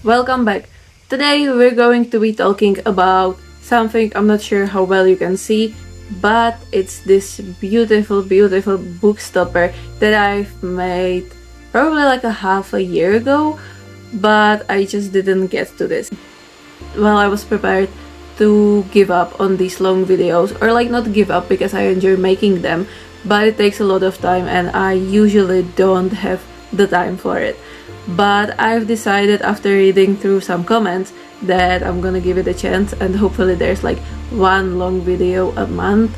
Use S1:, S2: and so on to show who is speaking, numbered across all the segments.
S1: Welcome back. Today we're going to be talking about something I'm not sure how well you can see, but it's this beautiful book stopper that I've made probably like a half a year ago, but I just didn't get to this. Well, I was prepared to give up on these long videos, or like not give up because I enjoy making them, but it takes a lot of time and I usually don't have the time for it. But I've decided after reading through some comments that I'm gonna give it a chance, and hopefully there's like one long video a month.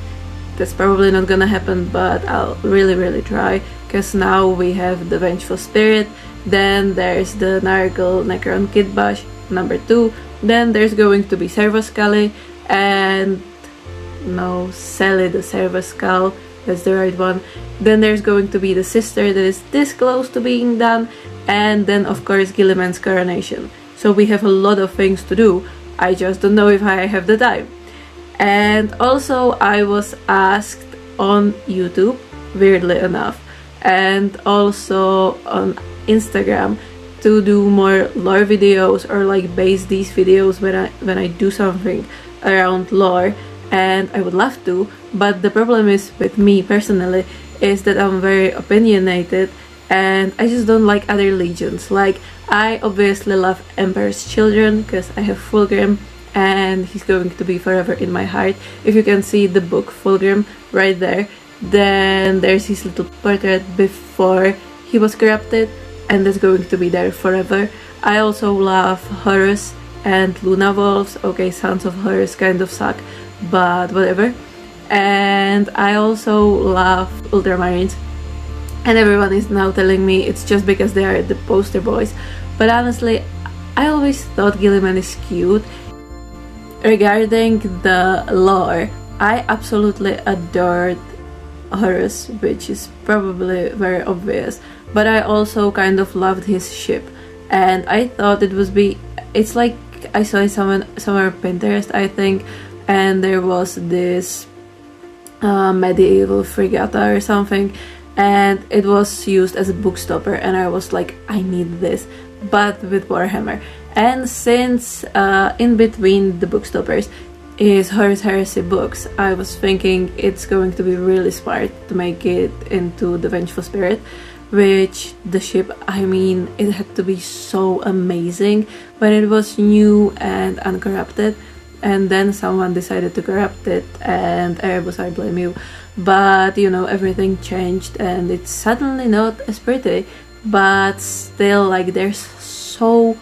S1: That's probably not gonna happen, but I'll really try, because now we have the Vengeful Spirit, then there's the Naragal Necron Kitbash number 2, then there's going to be Servo Scully, and no, Sally the Servo Skull, that's the right one. Then there's going to be the sister that is this close to being done, and then of course Gilliman's coronation. So we have a lot of things to do, I just don't know if I have the time. And also I was asked on YouTube, weirdly enough, and also on Instagram to do more lore videos, or like base these videos when I do something around lore, and I would love to, but the problem is with me personally is that I'm very opinionated and I just don't like other legions. Like, I obviously love Emperor's Children because I have Fulgrim and he's going to be forever in my heart. If you can see the book Fulgrim right there, then there's his little portrait before he was corrupted, and that's going to be there forever. I also love Horus and Luna Wolves. Okay, Sons of Horus kind of suck, but whatever. And I also love Ultramarines, and everyone is now telling me it's just because they are the poster boys, but honestly I always thought Gilliman is cute. Regarding the lore, I absolutely adored Horus, which is probably very obvious, but I also kind of loved his ship, and I thought it's like I saw it somewhere on Pinterest, I think, and there was this medieval fregatta or something, and it was used as a book stopper, and I was like, I need this, but with Warhammer. And since in between the book stoppers is Horus Heresy books, I was thinking it's going to be really smart to make it into the Vengeful Spirit, which the ship, I mean, it had to be so amazing when it was new and uncorrupted, and then someone decided to corrupt it, and Erebus, I blame you. But you know, everything changed and it's suddenly not as pretty, but still, like, there's so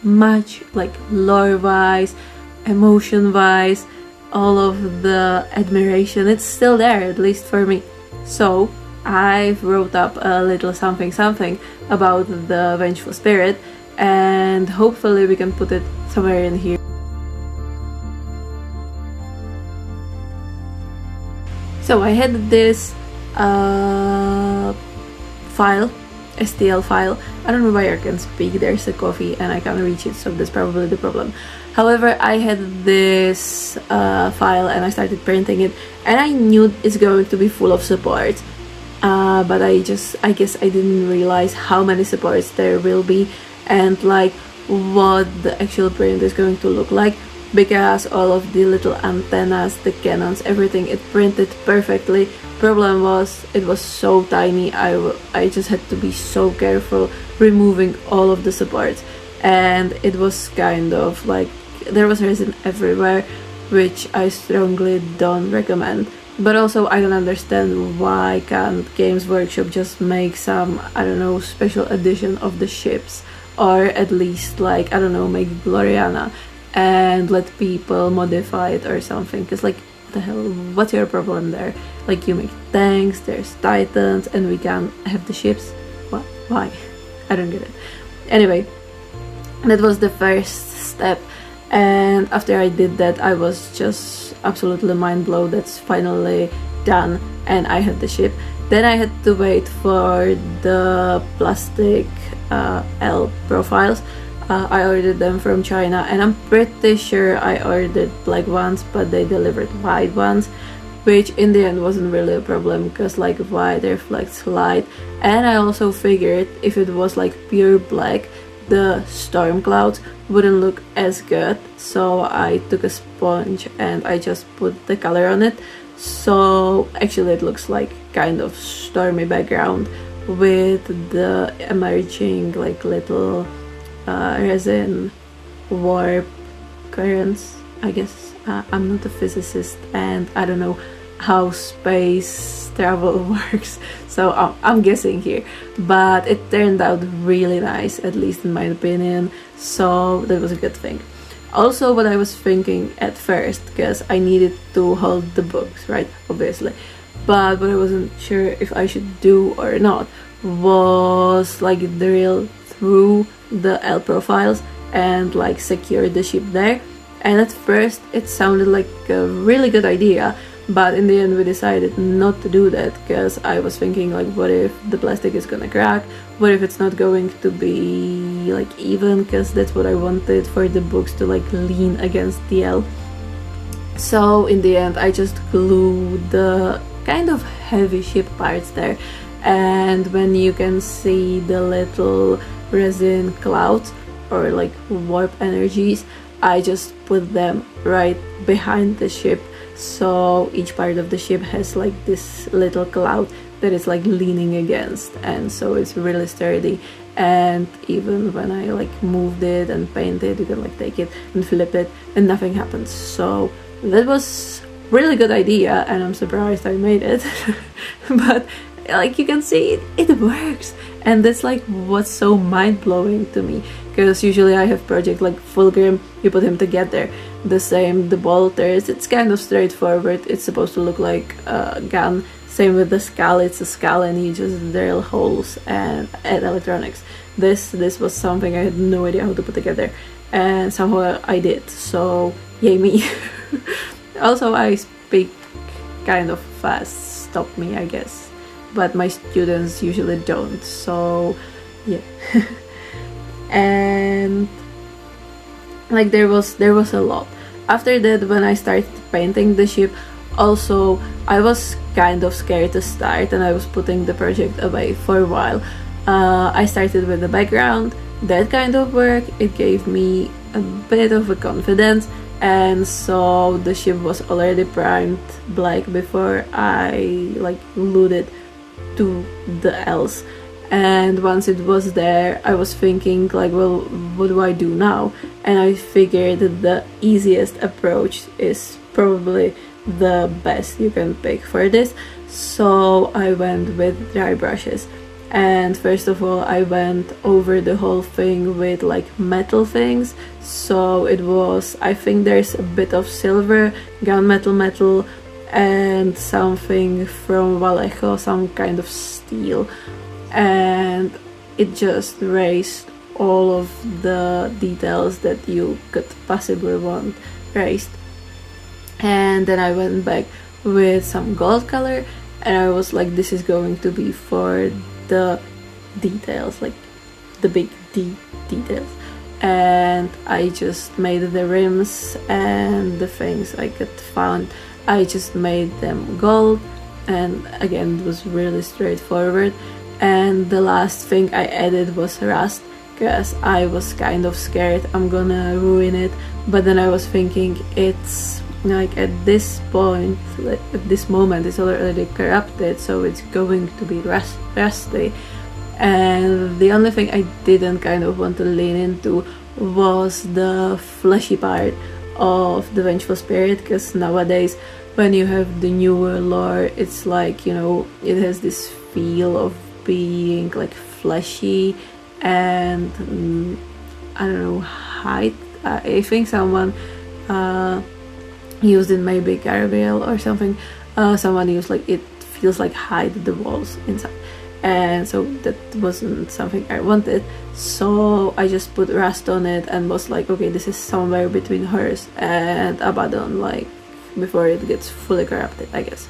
S1: much, like, lore wise, emotion wise, all of the admiration, it's still there, at least for me. So I've wrote up a little something about the Vengeful Spirit, and hopefully we can put it somewhere in here. So I had this file, STL file. I don't know why I can speak, there's a coffee and I can't reach it, so that's probably the problem. However, I had this file and I started printing it, and I knew it's going to be full of supports, but I guess I didn't realize how many supports there will be, and like what the actual print is going to look like, because all of the little antennas, the cannons, everything, it printed perfectly. Problem was, it was so tiny, I just had to be so careful removing all of the supports, and it was kind of like there was resin everywhere, which I strongly don't recommend. But also I don't understand why can't Games Workshop just make some, I don't know, special edition of the ships, or at least, like, I don't know, make Gloriana and let people modify it or something, because like, what the hell, what's your problem there? Like, you make tanks, there's titans, and we can't have the ships? What? Why? I don't get it. Anyway, that was the first step, and after I did that I was just absolutely mind blown. That's finally done and I had the ship. Then I had to wait for the plastic L profiles. I ordered them from China, and I'm pretty sure I ordered black ones, but they delivered white ones, which in the end wasn't really a problem, because like white reflects light, and I also figured if it was like pure black, the storm clouds wouldn't look as good, so I took a sponge and I just put the color on it. So actually it looks like kind of stormy background with the emerging like little resin warp currents, I guess. I'm not a physicist and I don't know how space travel works, so I'm guessing here, but it turned out really nice, at least in my opinion, so that was a good thing. Also, what I was thinking at first, because I needed to hold the books, right, obviously, but what I wasn't sure if I should do or not was like drill through the L profiles and like secure the ship there. And at first it sounded like a really good idea, but in the end we decided not to do that, because I was thinking like, what if the plastic is gonna crack, what if it's not going to be like even, because that's what I wanted for the books to like lean against the L. So in the end I just glued the kind of heavy ship parts there, and when you can see the little resin clouds or like warp energies, I just put them right behind the ship, so each part of the ship has like this little cloud that is like leaning against, and so it's really sturdy, and even when I like moved it and painted, you can like take it and flip it and nothing happens. So that was really good idea and I'm surprised I made it. But like you can see, it works, and that's like what's so mind-blowing to me, because usually I have project like Fulgrim, you put him together, the same the bolters, it's kind of straightforward, it's supposed to look like a gun. Same with the skull, it's a skull and you just drill holes and add electronics. This was something I had no idea how to put together, and somehow I did, so yay me. Also I speak kind of fast, stop me I guess, but my students usually don't, so yeah. And like there was a lot. After that, when I started painting the ship, also I was kind of scared to start and I was putting the project away for a while. I started with the background, that kind of work, it gave me a bit of a confidence, and so the ship was already primed black before I like glued it to the L's. And once it was there, I was thinking like, well, what do I do now? And I figured that the easiest approach is probably the best you can pick for this. So I went with dry brushes, and first of all I went over the whole thing with like metal things. So it was, I think there's a bit of silver, gunmetal, and something from Vallejo, some kind of steel, and it just raised all of the details that you could possibly want raised. And then I went back with some gold color, and I was like, this is going to be for the details, like the big D details. And I just made the rims and the things I could find, I just made them gold, and again it was really straightforward. And the last thing I added was rust, because I was kind of scared I'm gonna ruin it, but then I was thinking it's like at this point, at this moment it's already corrupted, so it's going to be rusty. And the only thing I didn't kind of want to lean into was the fleshy part of the Vengeful Spirit, because nowadays when you have the newer lore, it's like, you know, it has this feel of being like fleshy and I don't know, height. I think someone used it, maybe Caravel or something, someone used like it feels like hide the walls inside, and so that wasn't something I wanted. So I just put rust on it and was like, okay, this is somewhere between Horus and Abaddon, like before it gets fully corrupted, I guess.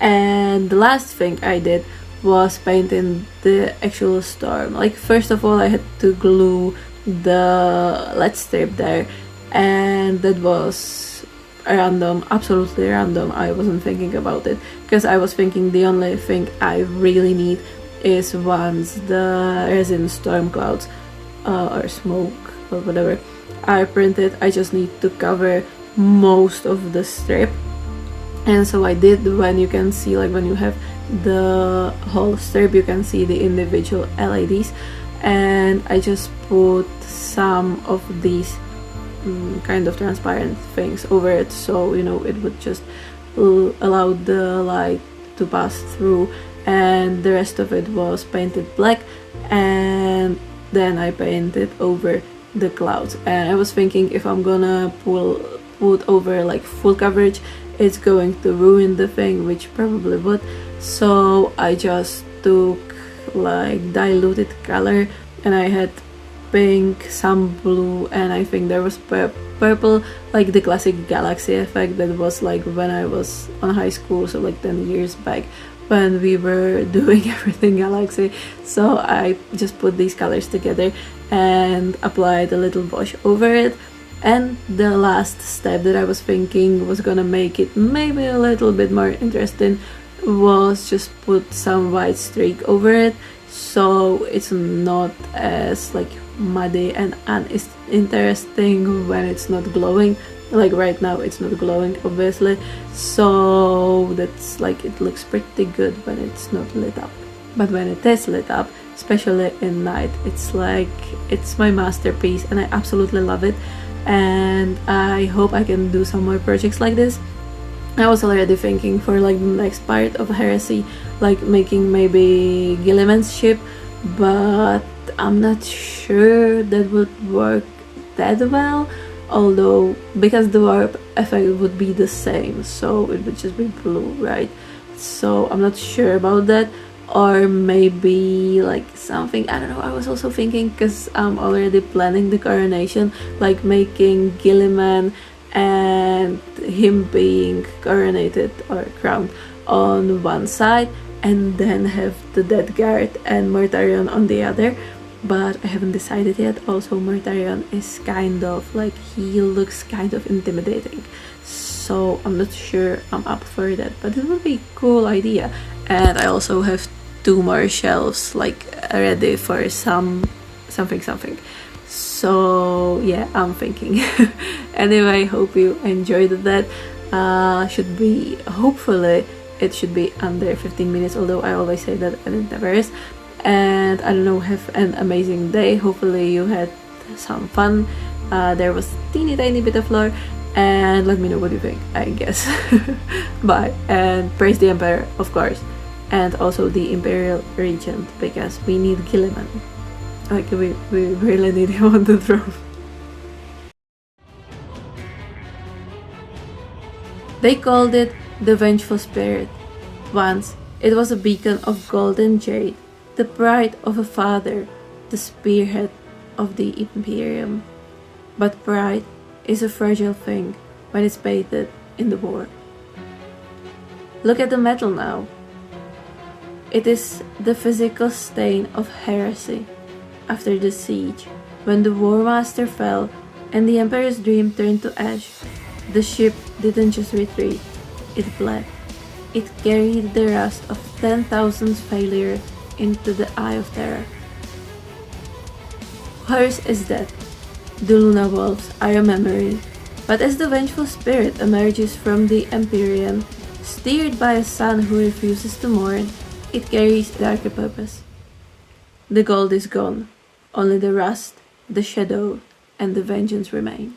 S1: And the last thing I did was painting the actual storm. Like first of all I had to glue the LED strip there, and that was random, absolutely random. I wasn't thinking about it, because I was thinking the only thing I really need is once the resin storm clouds or smoke or whatever I printed. I just need to cover most of the strip, and so I did. When you can see, like when you have the whole strip, you can see the individual LEDs, and I just put some of these kind of transparent things over it, so you know it would just allow the light to pass through, and the rest of it was painted black, and then I painted over the clouds. And I was thinking, if I'm gonna put over like full coverage, it's going to ruin the thing, which probably would, so I just took like diluted color, and I had pink, some blue, and I think there was purple, like the classic galaxy effect that was like when I was on high school, so like 10 years back when we were doing everything galaxy. So I just put these colors together and applied a little wash over it. And the last step that I was thinking was gonna make it maybe a little bit more interesting was just put some white streak over it, so it's not as like muddy and uninteresting when it's not glowing. Like right now it's not glowing obviously, so that's like, it looks pretty good when it's not lit up. But when it is lit up, especially in night, it's like, it's my masterpiece and I absolutely love it, and I hope I can do some more projects like this. I was already thinking for like the next part of Heresy, like making maybe Gilliman's ship, but I'm not sure that would work that well, although because the warp effect would be the same, so it would just be blue, right? So I'm not sure about that. Or maybe like something, I don't know, I was also thinking, because I'm already planning the coronation, like making Gilliman and him being coronated or crowned on one side, and then have the Death Guard and Mortarion on the other. But I haven't decided yet. Also, Mortarion is kind of like, he looks kind of intimidating, so I'm not sure I'm up for that, but it would be a cool idea. And I also have 2 more shelves like ready for something. So yeah, I'm thinking. Anyway, hope you enjoyed that. Should be, hopefully it should be under 15 minutes, although I always say that and it never is. And I don't know, have an amazing day. Hopefully you had some fun. There was teeny tiny bit of lore, and let me know what you think, I guess. Bye, and praise the Emperor, of course, and also the Imperial Regent, because we need Gilliman. Like, we really need him on the throne. They called it the Vengeful Spirit. Once, it was a beacon of golden jade, the pride of a father, the spearhead of the Imperium. But pride is a fragile thing when it's bathed in the war. Look at the metal now. It is the physical stain of heresy. After the siege, when the War Master fell and the Emperor's dream turned to ash, the ship didn't just retreat, it bled. It carried the rust of 10,000 failure into the Eye of Terror. Horus is dead. The Luna Wolves are a memory, but as the Vengeful Spirit emerges from the Empyrean, steered by a sun who refuses to mourn, it carries a darker purpose. The gold is gone, only the rust, the shadow, and the vengeance remain.